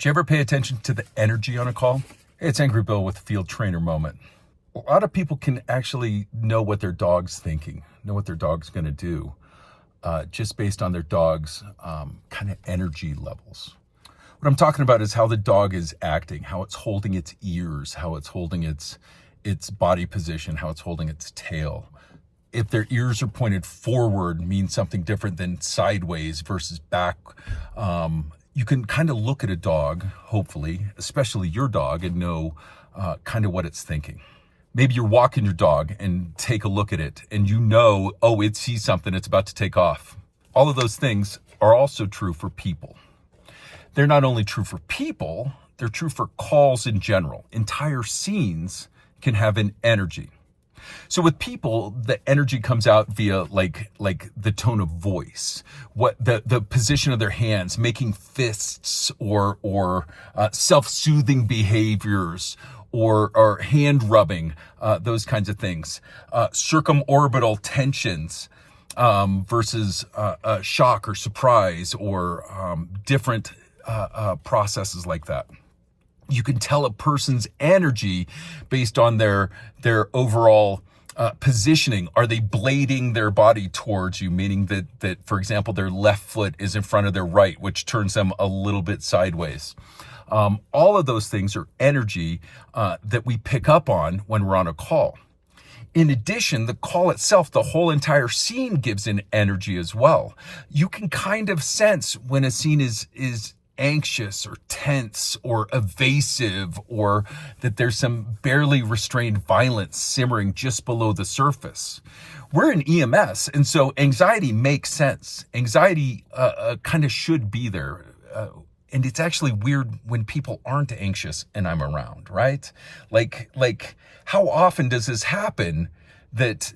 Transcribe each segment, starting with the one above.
you ever pay attention to the energy on a call? Hey, it's Angry Bill with Field Trainer Moment. A lot of people can actually know what their dog's thinking, know what their dog's going to do, just based on their dog's kind of energy levels. What I'm talking about is how the dog is acting, how it's holding its ears, how it's holding its body position, how it's holding its tail. If their ears are pointed forward means something different than sideways versus back. You can kind of look at a dog, hopefully, especially your dog, and know kind of what it's thinking. Maybe you're walking your dog and take a look at it and you know, oh, it sees something, it's about to take off. All of those things are also true for people. They're not only true for people, they're true for calls in general. Entire scenes can have an energy. So with people, the energy comes out via like the tone of voice, what the position of their hands, making fists or self-soothing behaviors or hand rubbing, those kinds of things. Circumorbital tensions versus shock or surprise or different processes like that. You can tell a person's energy based on their overall positioning. Are they blading their body towards you, meaning that, for example, their left foot is in front of their right, which turns them a little bit sideways. All of those things are energy that we pick up on when we're on a call. In addition, the call itself, the whole entire scene gives an energy as well. You can kind of sense when a scene is anxious or tense or evasive, or that there's some barely restrained violence simmering just below the surface. We're in EMS, and so anxiety makes sense. Anxiety kind of should be there. And it's actually weird when people aren't anxious and I'm around, right? Like how often does this happen that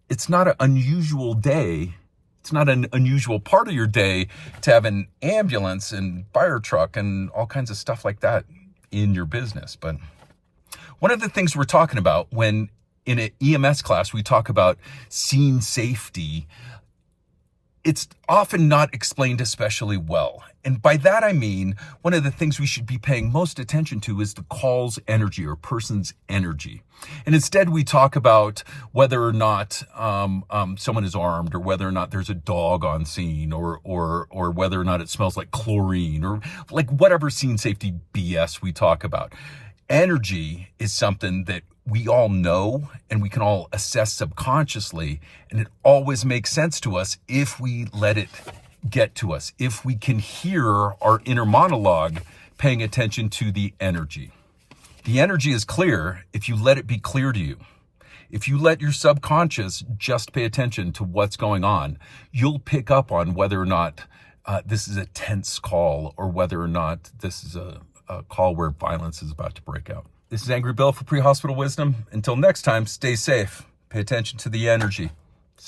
it's not an unusual day? It's not an unusual part of your day to have an ambulance and fire truck and all kinds of stuff like that in your business. But one of the things we're talking about when in an EMS class, we talk about scene safety, it's often not explained especially well. And by that, I mean, one of the things we should be paying most attention to is the call's energy or person's energy. And instead, we talk about whether or not someone is armed, or whether or not there's a dog on scene, or whether or not it smells like chlorine, or like whatever scene safety BS we talk about. Energy is something that we all know and we can all assess subconsciously, and it always makes sense to us if we let it get to us, if we can hear our inner monologue paying attention to the energy. The energy is clear if you let it be clear to you. If you let your subconscious just pay attention to what's going on, you'll pick up on whether or not this is a tense call, or whether or not this is a call where violence is about to break out. This is Angry Bill for Pre-Hospital Wisdom. Until next time, stay safe. Pay attention to the energy.